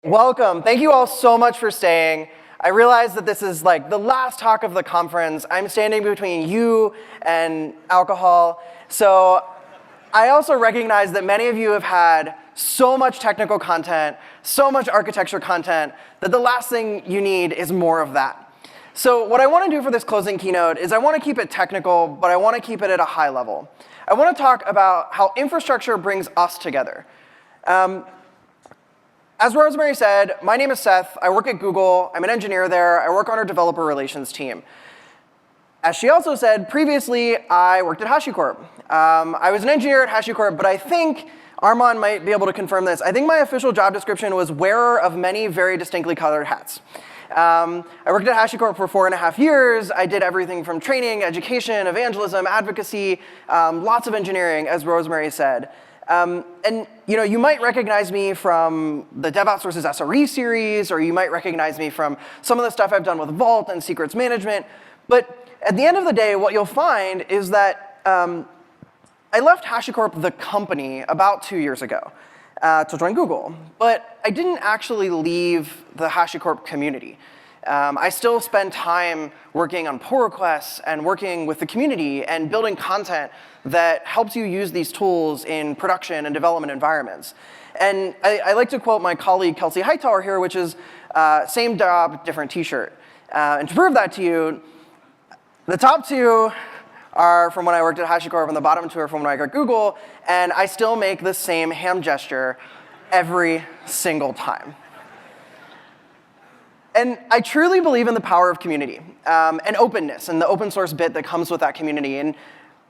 Welcome. Thank you all so much for staying. I realize that this is like the last talk of the conference. I'm standing between you and alcohol. So I also recognize that many of you have had so much technical content, so much architecture content, that the last thing you need is more of that. So what I want to do for this closing keynote is I want to keep it technical, but I want to keep it at a high level. I want to talk about how infrastructure brings us together. As Rosemary said, my name is Seth. I work at Google. I'm an engineer there. I work on our developer relations team. As she also said, previously, I worked at HashiCorp. I was an engineer at HashiCorp, but I think Armand might be able to confirm this. I think my official job description was wearer of many very distinctly colored hats. I worked at HashiCorp for 4.5 years. I did everything from training, education, evangelism, advocacy, lots of engineering, as Rosemary said. And you might recognize me from the DevOps versus SRE series, or you might recognize me from some of the stuff I've done with Vault and secrets management. But at the end of the day, what you'll find is that I left HashiCorp, the company, about 2 years ago to join Google. But I didn't actually leave the HashiCorp community. I still spend time working on pull requests and working with the community and building content that helps you use these tools in production and development environments. And I like to quote my colleague Kelsey Hightower here, which is same job, different t-shirt. And to prove that to you, the top two are from when I worked at HashiCorp, and the bottom two are from when I worked at Google, and I still make the same hand gesture every single time. And I truly believe in the power of community and openness and the open source bit that comes with that community. And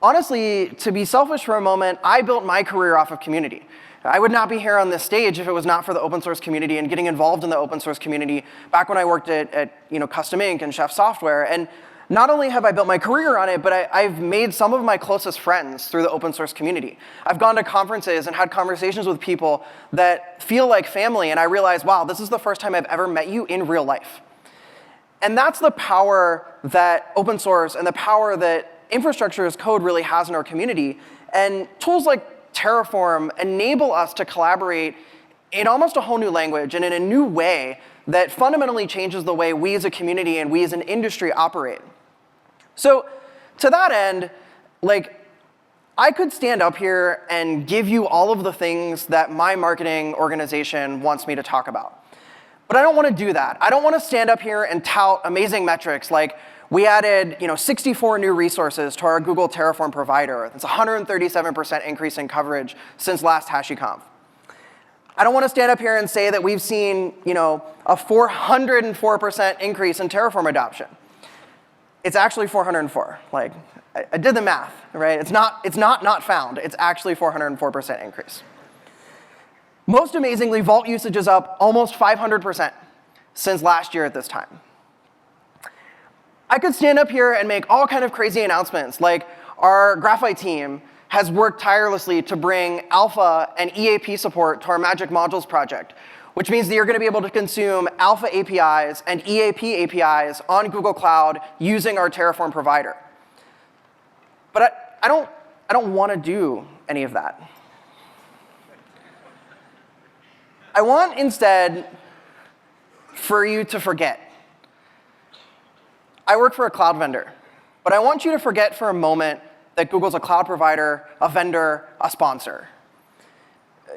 honestly, to be selfish for a moment, I built my career off of community. I would not be here on this stage if it was not for the open source community and getting involved in the open source community back when I worked at Custom Ink and Chef Software. And not only have I built my career on it, but I've made some of my closest friends through the open source community. I've gone to conferences and had conversations with people that feel like family, and I realize, wow, this is the first time I've ever met you in real life. And that's the power that open source and the power that infrastructure as code really has in our community. And tools like Terraform enable us to collaborate in almost a whole new language and in a new way that fundamentally changes the way we as a community and we as an industry operate. So to that end, I could stand up here and give you all of the things that my marketing organization wants me to talk about. But I don't want to do that. I don't want to stand up here and tout amazing metrics like we added 64 new resources to our Google Terraform provider. That's a 137% increase in coverage since last HashiConf. I don't want to stand up here and say that we've seen a 404% increase in Terraform adoption. It's actually 404. I did the math, right? It's not found. It's actually 404% increase. Most amazingly, Vault usage is up almost 500% since last year at this time. I could stand up here and make all kind of crazy announcements, like our Graphite team has worked tirelessly to bring alpha and EAP support to our Magic Modules project, which means that you're going to be able to consume alpha APIs and EAP APIs on Google Cloud using our Terraform provider. But I don't want to do any of that. I want instead for you to forget. I work for a cloud vendor, but I want you to forget for a moment that Google's a cloud provider, a vendor, a sponsor.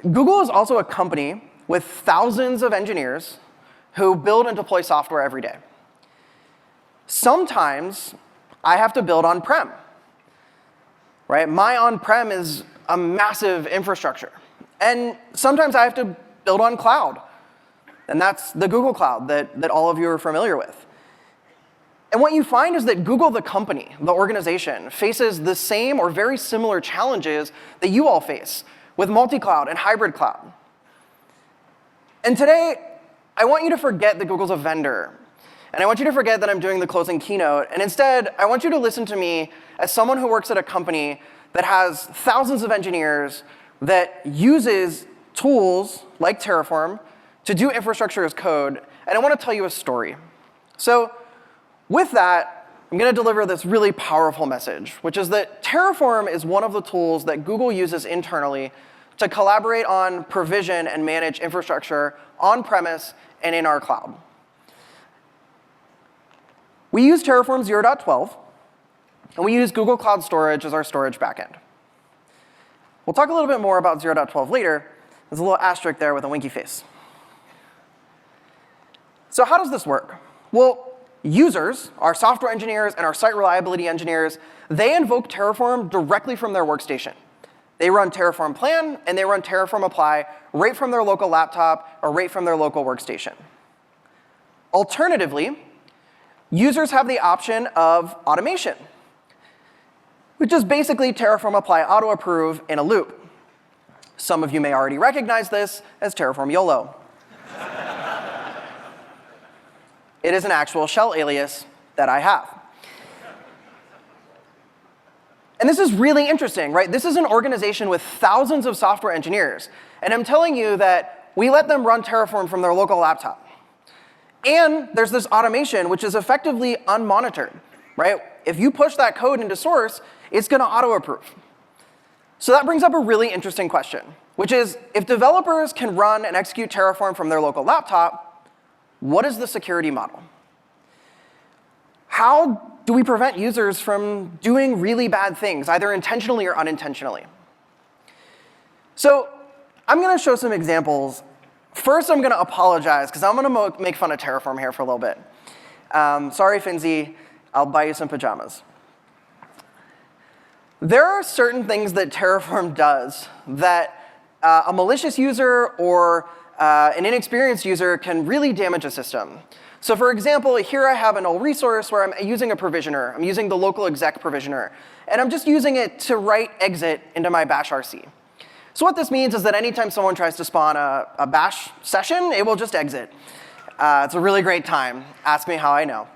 Google is also a company with thousands of engineers who build and deploy software every day. Sometimes I have to build on-prem, right? My on-prem is a massive infrastructure. And sometimes I have to build on cloud. And that's the Google Cloud that all of you are familiar with. And what you find is that Google, the company, the organization, faces the same or very similar challenges that you all face with multi-cloud and hybrid cloud. And today, I want you to forget that Google's a vendor. And I want you to forget that I'm doing the closing keynote. And instead, I want you to listen to me as someone who works at a company that has thousands of engineers that uses tools like Terraform to do infrastructure as code. And I want to tell you a story. So with that, I'm going to deliver this really powerful message, which is that Terraform is one of the tools that Google uses internally to collaborate on, provision, and manage infrastructure on-premise and in our cloud. We use Terraform 0.12, and we use Google Cloud Storage as our storage backend. We'll talk a little bit more about 0.12 later. There's a little asterisk there with a winky face. So how does this work? Well, users, our software engineers and our site reliability engineers, they invoke Terraform directly from their workstation. They run Terraform plan, and they run Terraform apply right from their local laptop or right from their local workstation. Alternatively, users have the option of automation, which is basically Terraform apply auto approve in a loop. Some of you may already recognize this as Terraform YOLO. It is an actual shell alias that I have. And this is really interesting, right? This is an organization with thousands of software engineers. And I'm telling you that we let them run Terraform from their local laptop. And there's this automation, which is effectively unmonitored, right? If you push that code into source, it's going to auto-approve. So that brings up a really interesting question, which is, if developers can run and execute Terraform from their local laptop, what is the security model? How do we prevent users from doing really bad things, either intentionally or unintentionally? So I'm going to show some examples. First, I'm going to apologize, because I'm going to make fun of Terraform here for a little bit. Sorry, Finzi. I'll buy you some pajamas. There are certain things that Terraform does that a malicious user or an inexperienced user can really damage a system. So for example, here I have an old resource where I'm using a provisioner. I'm using the local exec provisioner. And I'm just using it to write exit into my bash RC. So what this means is that anytime someone tries to spawn a bash session, it will just exit. It's a really great time. Ask me how I know.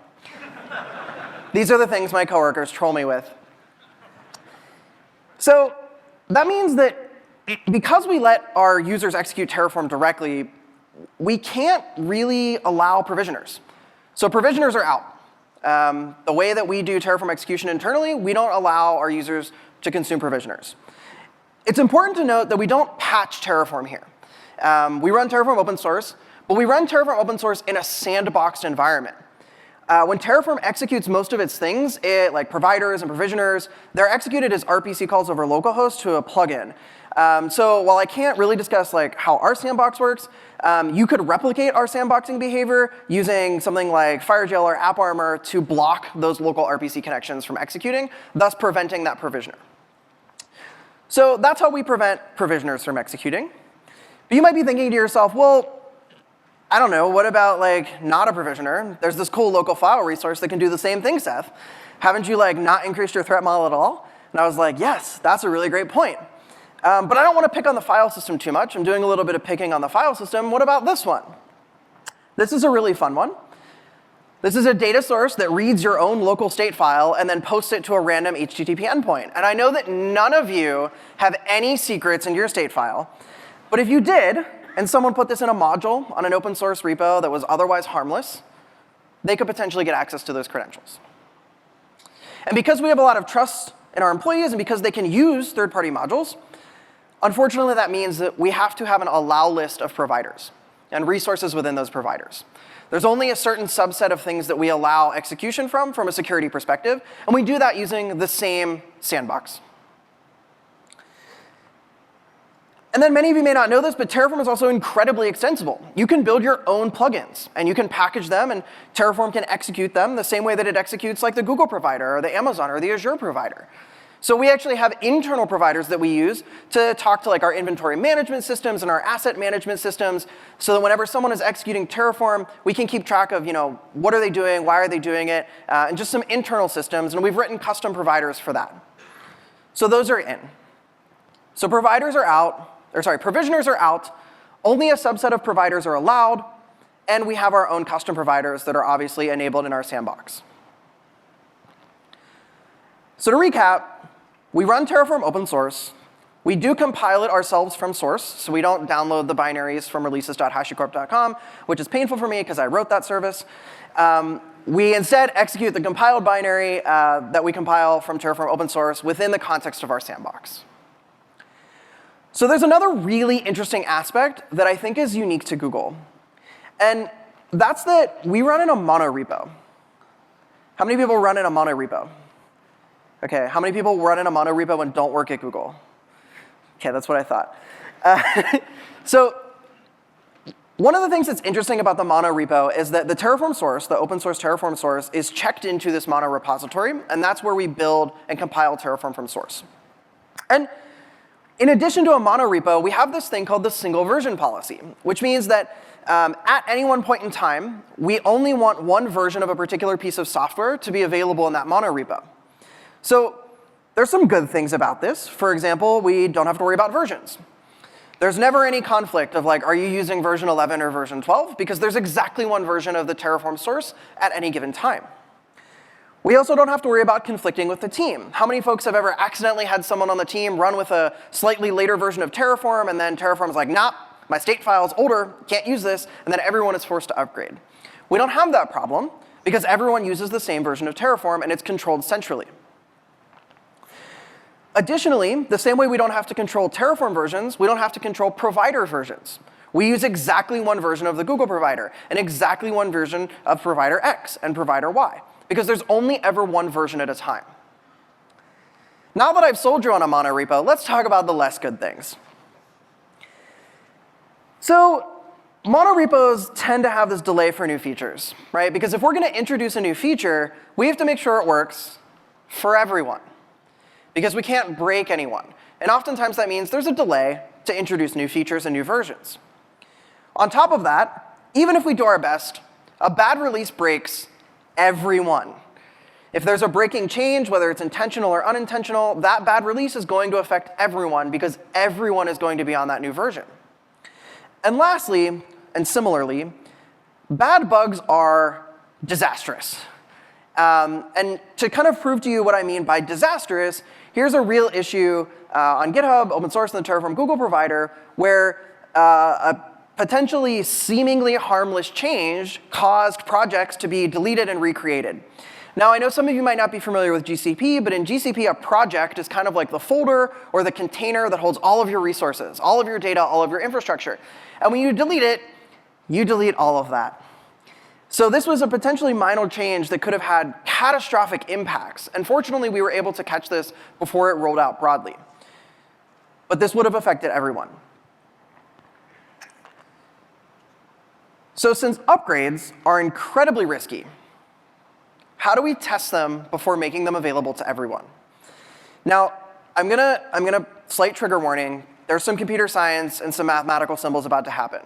These are the things my coworkers troll me with. So that means that because we let our users execute Terraform directly, we can't really allow provisioners. So provisioners are out. The way that we do Terraform execution internally, we don't allow our users to consume provisioners. It's important to note that we don't patch Terraform here. We run Terraform open source, but we run Terraform open source in a sandboxed environment. When Terraform executes most of its things, like providers and provisioners, they're executed as RPC calls over localhost to a plugin. So while I can't really discuss how our sandbox works, you could replicate our sandboxing behavior using something like FireJail or AppArmor to block those local RPC connections from executing, thus preventing that provisioner. So that's how we prevent provisioners from executing. But you might be thinking to yourself, well, I don't know, what about not a provisioner? There's this cool local file resource that can do the same thing, Seth. Haven't you not increased your threat model at all? And I was like, yes, that's a really great point. But I don't want to pick on the file system too much. I'm doing a little bit of picking on the file system. What about this one? This is a really fun one. This is a data source that reads your own local state file and then posts it to a random HTTP endpoint. And I know that none of you have any secrets in your state file. But if you did, and someone put this in a module on an open source repo that was otherwise harmless, they could potentially get access to those credentials. And because we have a lot of trust in our employees and because they can use third-party modules, unfortunately that means that we have to have an allow list of providers and resources within those providers. There's only a certain subset of things that we allow execution from a security perspective, and we do that using the same sandbox. And then many of you may not know this, but Terraform is also incredibly extensible. You can build your own plugins, and you can package them, and Terraform can execute them the same way that it executes the Google provider or the Amazon or the Azure provider. So we actually have internal providers that we use to talk to our inventory management systems and our asset management systems, so that whenever someone is executing Terraform, we can keep track of what are they doing, why are they doing it, and just some internal systems. And we've written custom providers for that. So those are in. So providers are out. Provisioners are out, only a subset of providers are allowed, and we have our own custom providers that are obviously enabled in our sandbox. So to recap, we run Terraform open source. We do compile it ourselves from source, so we don't download the binaries from releases.hashicorp.com, which is painful for me because I wrote that service. We instead execute the compiled binary that we compile from Terraform open source within the context of our sandbox. So there's another really interesting aspect that I think is unique to Google. And that's that we run in a monorepo. How many people run in a monorepo? OK, how many people run in a monorepo and don't work at Google? OK, that's what I thought. So one of the things that's interesting about the monorepo is that the Terraform source, the open source Terraform source, is checked into this mono repository. And that's where we build and compile Terraform from source. And in addition to a monorepo, we have this thing called the single version policy, which means that at any one point in time, we only want one version of a particular piece of software to be available in that monorepo. So there's some good things about this. For example, we don't have to worry about versions. There's never any conflict of like, are you using version 11 or version 12? Because there's exactly one version of the Terraform source at any given time. We also don't have to worry about conflicting with the team. How many folks have ever accidentally had someone on the team run with a slightly later version of Terraform, and then Terraform's like, nah, my state file's older, can't use this, and then everyone is forced to upgrade. We don't have that problem because everyone uses the same version of Terraform, and it's controlled centrally. Additionally, the same way we don't have to control Terraform versions, we don't have to control provider versions. We use exactly one version of the Google provider and exactly one version of provider X and provider Y, because there's only ever one version at a time. Now that I've sold you on a monorepo, let's talk about the less good things. So monorepos tend to have this delay for new features, right? Because if we're going to introduce a new feature, we have to make sure it works for everyone, because we can't break anyone. And oftentimes that means there's a delay to introduce new features and new versions. On top of that, even if we do our best, a bad release breaks everyone. If there's a breaking change, whether it's intentional or unintentional, that bad release is going to affect everyone because everyone is going to be on that new version. And lastly, and similarly, bad bugs are disastrous. And to kind of prove to you what I mean by disastrous, here's a real issue on GitHub, open source, and the Terraform Google provider, where a potentially seemingly harmless change caused projects to be deleted and recreated. Now, I know some of you might not be familiar with GCP, but in GCP, a project is kind of like the folder or the container that holds all of your resources, all of your data, all of your infrastructure. And when you delete all of that. So this was a potentially minor change that could have had catastrophic impacts. And fortunately, we were able to catch this before it rolled out broadly. But this would have affected everyone. So since upgrades are incredibly risky, how do we test them before making them available to everyone? Now, I'm gonna slight trigger warning. There's some computer science and some mathematical symbols about to happen.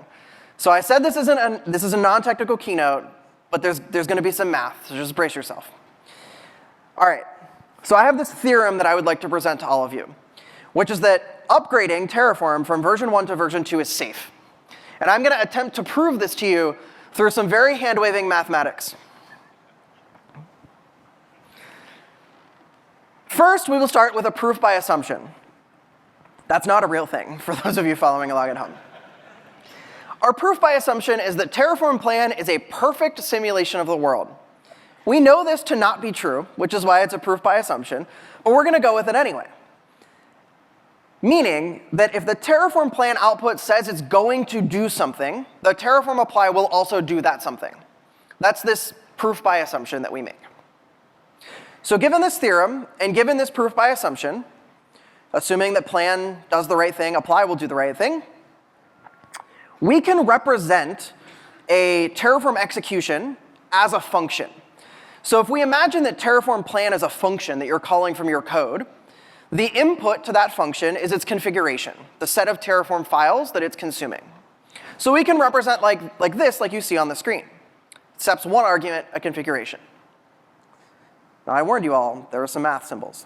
So I said this is a non-technical keynote, but there's going to be some math, so just brace yourself. All right, so I have this theorem that I would like to present to all of you, which is that upgrading Terraform from version 1 to version 2 is safe. And I'm going to attempt to prove this to you through some very hand-waving mathematics. First, we will start with a proof by assumption. That's not a real thing, for those of you following along at home. Our proof by assumption is that Terraform Plan is a perfect simulation of the world. We know this to not be true, which is why it's a proof by assumption, but we're going to go with it anyway. Meaning that if the Terraform Plan output says it's going to do something, the Terraform apply will also do that something. That's this proof by assumption that we make. So given this theorem, and given this proof by assumption, assuming that plan does the right thing, apply will do the right thing, we can represent a Terraform execution as a function. So if we imagine that Terraform plan is a function that you're calling from your code, the input to that function is its configuration, the set of Terraform files that it's consuming. So we can represent like this, like you see on the screen. Steps 1 argument, a configuration. Now, I warned you all, there are some math symbols.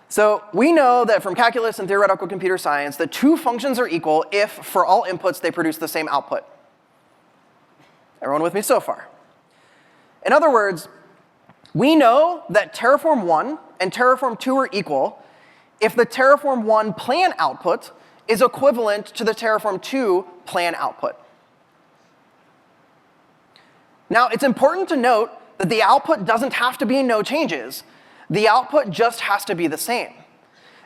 So we know that from calculus and theoretical computer science that 2 functions are equal if, for all inputs, they produce the same output. Everyone with me so far? In other words, we know that Terraform 1 and Terraform 2 are equal if the Terraform 1 plan output is equivalent to the Terraform 2 plan output. Now, it's important to note that the output doesn't have to be no changes. The output just has to be the same.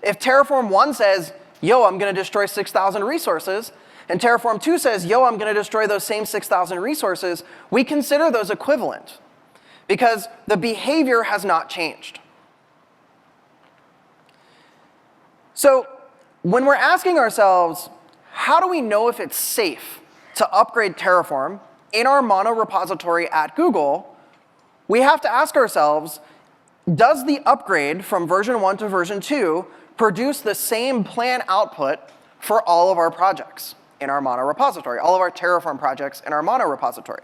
If Terraform 1 says, yo, I'm going to destroy 6,000 resources, and Terraform 2 says, yo, I'm going to destroy those same 6,000 resources, we consider those equivalent because the behavior has not changed. So when we're asking ourselves, how do we know if it's safe to upgrade Terraform in our mono repository at Google, we have to ask ourselves, does the upgrade from version 1 to version 2 produce the same plan output for all of our projects in our mono repository, all of our Terraform projects in our mono repository?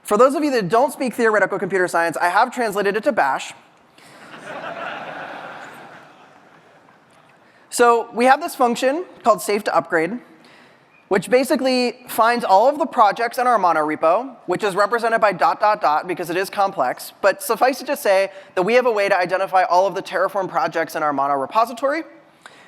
For those of you that don't speak theoretical computer science, I have translated it to Bash. So we have this function called save to upgrade, which basically finds all of the projects in our mono repo, which is represented by ... because it is complex. But suffice it to say that we have a way to identify all of the Terraform projects in our mono repository.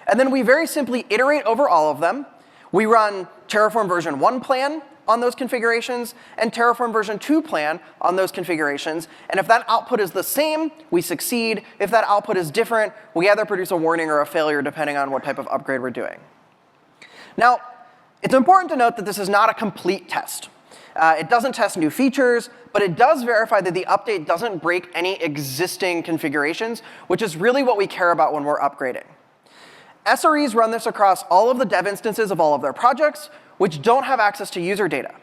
And then we very simply iterate over all of them. We run Terraform version 1 plan on those configurations and Terraform version 2 plan on those configurations. And if that output is the same, we succeed. If that output is different, we either produce a warning or a failure, depending on what type of upgrade we're doing. Now, it's important to note that this is not a complete test. It doesn't test new features, but it does verify that the update doesn't break any existing configurations, which is really what we care about when we're upgrading. SREs run this across all of the dev instances of all of their projects, which don't have access to user data.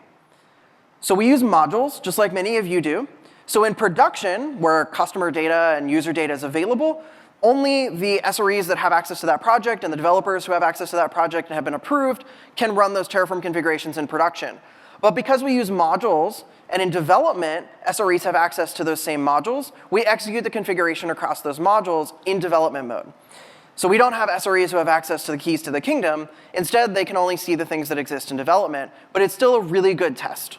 So we use modules, just like many of you do. So in production, where customer data and user data is available, only the SREs that have access to that project and the developers who have access to that project and have been approved can run those Terraform configurations in production. But because we use modules, and in development, SREs have access to those same modules, we execute the configuration across those modules in development mode. So we don't have SREs who have access to the keys to the kingdom. Instead, they can only see the things that exist in development. But it's still a really good test.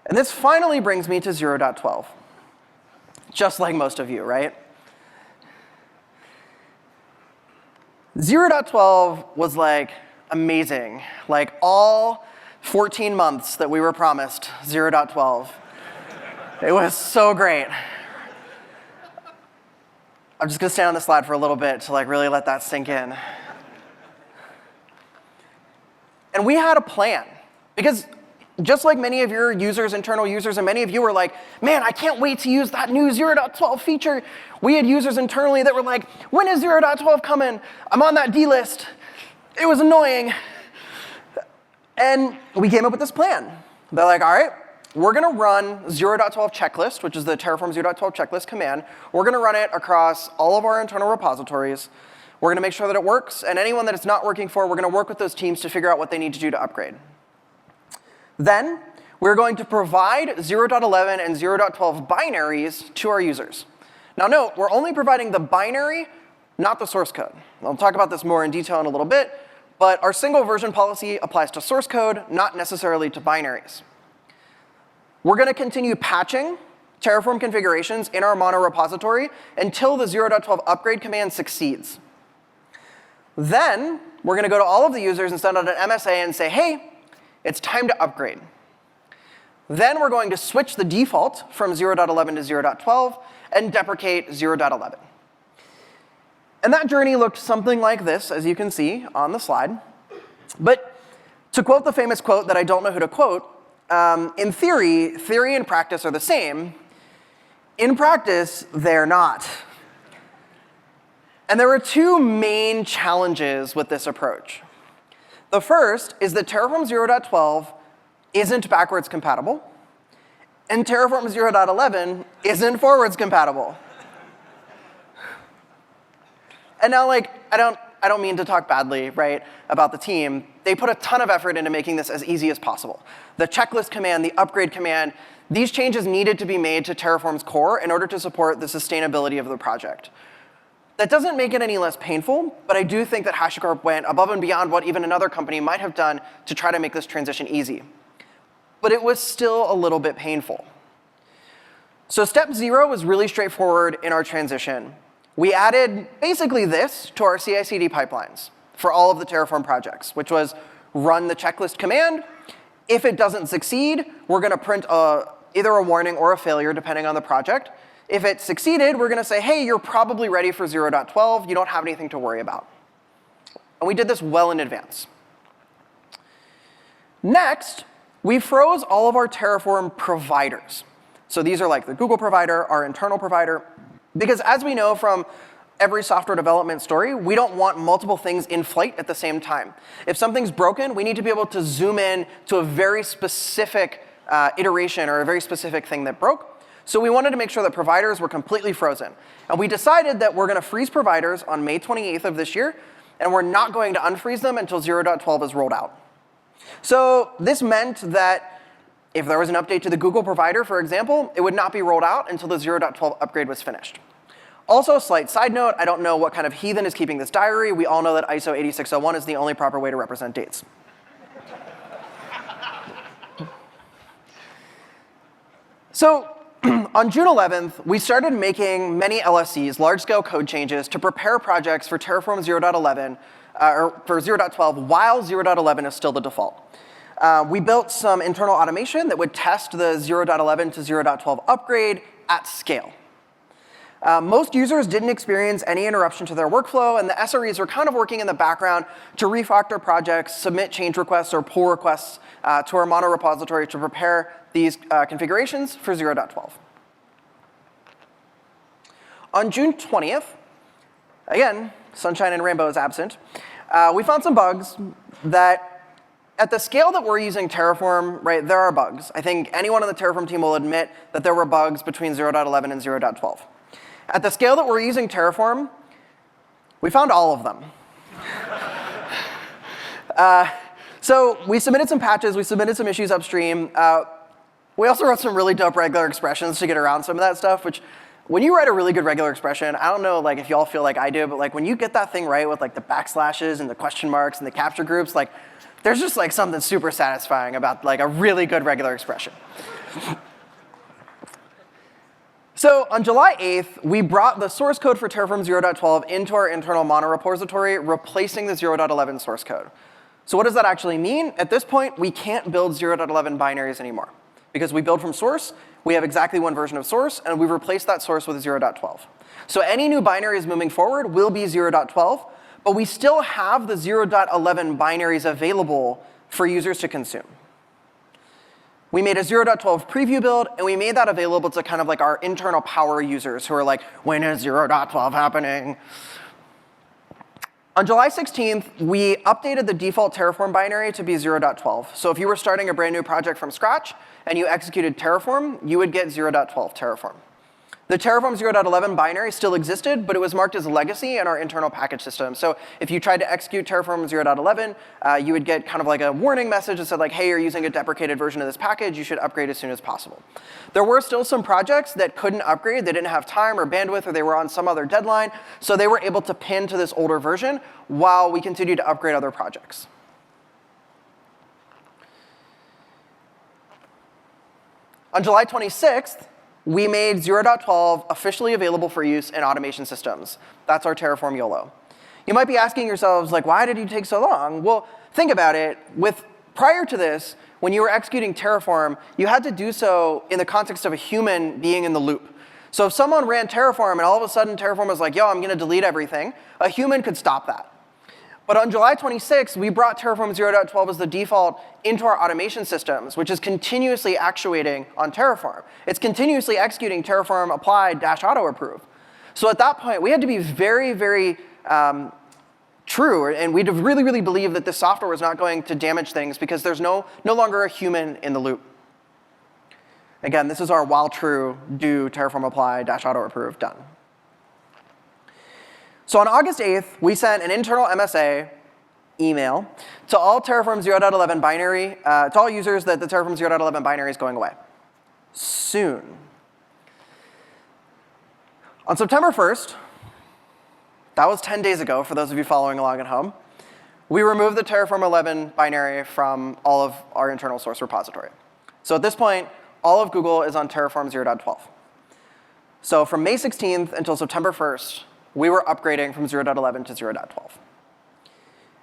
And this finally brings me to 0.12. Just like most of you, right? 0.12 was like amazing. Like all 14 months that we were promised 0.12. It was so great. I'm just going to stay on the slide for a little bit to really let that sink in. And we had a plan. Because just like many of your users, internal users, and many of you were like, man, I can't wait to use that new 0.12 feature. We had users internally that were like, when is 0.12 coming? I'm on that D list. It was annoying. And we came up with this plan. They're like, all right, we're going to run 0.12 checklist, which is the Terraform 0.12 checklist command. We're going to run it across all of our internal repositories. We're going to make sure that it works. And anyone that it's not working for, we're going to work with those teams to figure out what they need to do to upgrade. Then we're going to provide 0.11 and 0.12 binaries to our users. Now note, we're only providing the binary, not the source code. I'll talk about this more in detail in a little bit. But our single version policy applies to source code, not necessarily to binaries. We're going to continue patching Terraform configurations in our mono repository until the 0.12 upgrade command succeeds. Then we're going to go to all of the users and send out an MSA and say, hey, it's time to upgrade. Then we're going to switch the default from 0.11 to 0.12 and deprecate 0.11. And that journey looked something like this, as you can see on the slide. But to quote the famous quote that I don't know who to quote, in theory and practice are the same. In practice, they're not. And there are two main challenges with this approach. The first is that Terraform 0.12 isn't backwards compatible, and Terraform 0.11 isn't forwards compatible. And now, I don't mean to talk badly, right, about the team. They put a ton of effort into making this as easy as possible. The checklist command, the upgrade command, these changes needed to be made to Terraform's core in order to support the sustainability of the project. That doesn't make it any less painful, but I do think that HashiCorp went above and beyond what even another company might have done to try to make this transition easy. But it was still a little bit painful. So step 0 was really straightforward in our transition. We added basically this to our CI/CD pipelines for all of the Terraform projects, which was run the checklist command. If it doesn't succeed, we're going to print either a warning or a failure, depending on the project. If it succeeded, we're going to say, hey, you're probably ready for 0.12. You don't have anything to worry about. And we did this well in advance. Next, we froze all of our Terraform providers. So these are like the Google provider, our internal provider. Because as we know from every software development story, we don't want multiple things in flight at the same time. If something's broken, we need to be able to zoom in to a very specific iteration or a very specific thing that broke. So we wanted to make sure that providers were completely frozen. And we decided that we're going to freeze providers on May 28th of this year, and we're not going to unfreeze them until 0.12 is rolled out. So this meant that if there was an update to the Google provider, for example, it would not be rolled out until the 0.12 upgrade was finished. Also, a slight side note, I don't know what kind of heathen is keeping this diary. We all know that ISO 8601 is the only proper way to represent dates. So on June 11th, we started making many LSCs, large-scale code changes, to prepare projects for Terraform 0.11, or for 0.12, while 0.11 is still the default. We built some internal automation that would test the 0.11 to 0.12 upgrade at scale. Most users didn't experience any interruption to their workflow, and the SREs were kind of working in the background to refactor projects, submit change requests or pull requests to our mono repository to prepare these configurations for 0.12. On June 20th, again, sunshine and rainbow is absent, we found some bugs that at the scale that we're using Terraform, right, there are bugs. I think anyone on the Terraform team will admit that there were bugs between 0.11 and 0.12. At the scale that we're using Terraform, we found all of them. So we submitted some patches. We submitted some issues upstream. We also wrote some really dope regular expressions to get around some of that stuff, which when you write a really good regular expression, I don't know like, if you all feel like I do, but like, when you get that thing right with like, the backslashes and the question marks and the capture groups, like, there's just like, something super satisfying about like, a really good regular expression. So on July 8th, we brought the source code for Terraform 0.12 into our internal mono repository, replacing the 0.11 source code. So what does that actually mean? At this point, we can't build 0.11 binaries anymore. Because we build from source, we have exactly one version of source, and we've replaced that source with 0.12. So any new binaries moving forward will be 0.12, but we still have the 0.11 binaries available for users to consume. We made a 0.12 preview build, and we made that available to kind of like our internal power users who are like, when is 0.12 happening? On July 16th, we updated the default Terraform binary to be 0.12. So if you were starting a brand new project from scratch and you executed Terraform, you would get 0.12 Terraform. The Terraform 0.11 binary still existed, but it was marked as legacy in our internal package system. So if you tried to execute Terraform 0.11, you would get kind of like a warning message that said like, hey, you're using a deprecated version of this package. You should upgrade as soon as possible. There were still some projects that couldn't upgrade. They didn't have time or bandwidth, or they were on some other deadline. So they were able to pin to this older version while we continued to upgrade other projects. On July 26th, we made 0.12 officially available for use in automation systems. That's our Terraform YOLO. You might be asking yourselves, like, why did you take so long? Well, think about it. Prior to this, when you were executing Terraform, you had to do so in the context of a human being in the loop. So if someone ran Terraform and all of a sudden Terraform was like, yo, I'm going to delete everything, a human could stop that. But on July 26th, we brought Terraform 0.12 as the default into our automation systems, which is continuously actuating on Terraform. It's continuously executing Terraform apply -auto approve. So at that point, we had to be very, very true, and we had to really, really believe that this software was not going to damage things because there's no longer a human in the loop. Again, this is our while true do Terraform apply -auto approve done. So on August 8th, we sent an internal MSA email to all Terraform 0.11 binary, to all users that the Terraform 0.11 binary is going away soon. On September 1st, that was 10 days ago for those of you following along at home, we removed the Terraform 11 binary from all of our internal source repository. So at this point, all of Google is on Terraform 0.12. So from May 16th until September 1st, we were upgrading from 0.11 to 0.12.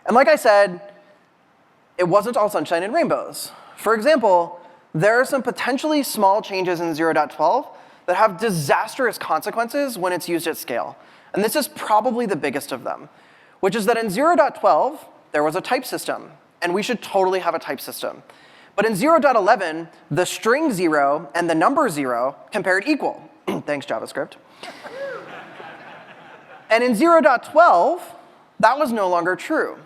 And like I said, it wasn't all sunshine and rainbows. For example, there are some potentially small changes in 0.12 that have disastrous consequences when it's used at scale. And this is probably the biggest of them, which is that in 0.12, there was a type system. And we should totally have a type system. But in 0.11, the string 0 and the number 0 compared equal. Thanks, JavaScript. And in 0.12, that was no longer true.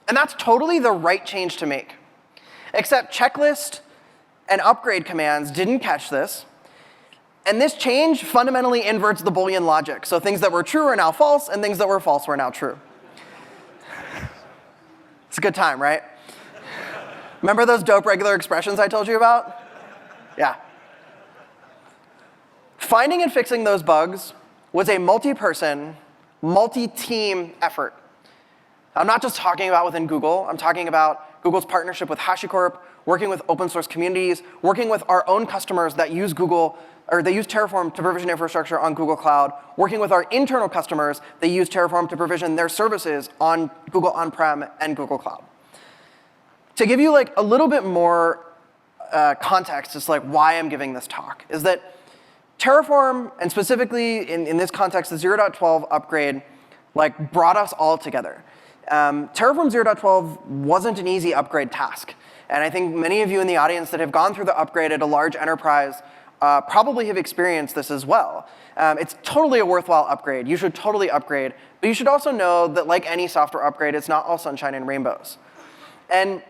And that's totally the right change to make. Except checklist and upgrade commands didn't catch this. And this change fundamentally inverts the Boolean logic. So things that were true are now false, and things that were false were now true. It's a good time, right? Remember those dope regular expressions I told you about? Yeah. Finding and fixing those bugs was a multi-person, multi-team effort. I'm not just talking about within Google. I'm talking about Google's partnership with HashiCorp, working with open source communities, working with our own customers that use Google, or they use Terraform to provision infrastructure on Google Cloud, working with our internal customers that use Terraform to provision their services on Google On-Prem and Google Cloud. To give you like a little bit more context as like why I'm giving this talk, is that Terraform, and specifically in this context, the 0.12 upgrade, like brought us all together. Terraform 0.12 wasn't an easy upgrade task. And I think many of you in the audience that have gone through the upgrade at a large enterprise probably have experienced this as well. It's totally a worthwhile upgrade. You should totally upgrade. But you should also know that like any software upgrade, it's not all sunshine and rainbows. And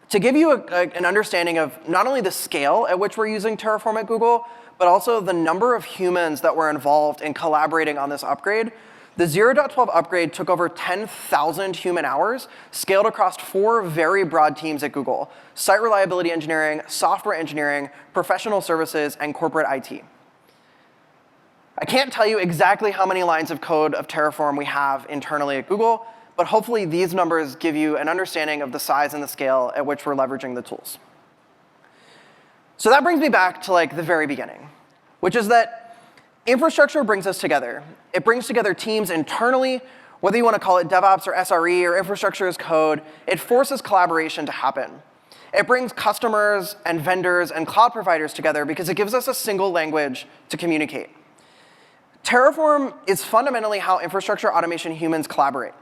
to give you an understanding of not only the scale at which we're using Terraform at Google, but also the number of humans that were involved in collaborating on this upgrade, the 0.12 upgrade took over 10,000 human hours, scaled across 4 very broad teams at Google: site reliability engineering, software engineering, professional services, and corporate IT. I can't tell you exactly how many lines of code of Terraform we have internally at Google, but hopefully these numbers give you an understanding of the size and the scale at which we're leveraging the tools. So that brings me back to like the very beginning, which is that infrastructure brings us together. It brings together teams internally, whether you want to call it DevOps or SRE or infrastructure as code. It forces collaboration to happen. It brings customers and vendors and cloud providers together because it gives us a single language to communicate. Terraform is fundamentally how infrastructure automation humans collaborate.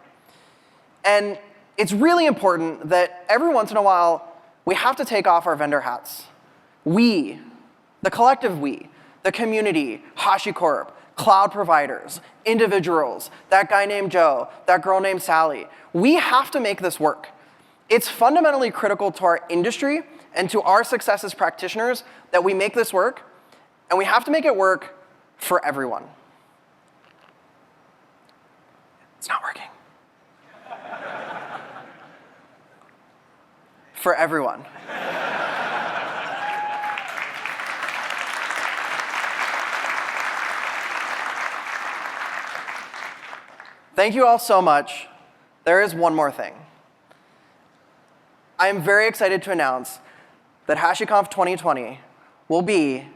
And it's really important that every once in a while, we have to take off our vendor hats. We, the collective we, the community, HashiCorp, cloud providers, individuals, that guy named Joe, that girl named Sally. We have to make this work. It's fundamentally critical to our industry and to our success as practitioners that we make this work, and we have to make it work for everyone. It's not working. For everyone. Thank you all so much. There is one more thing. I am very excited to announce that HashiConf 2020 will be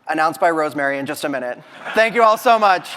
announced by Rosemary in just a minute. Thank you all so much.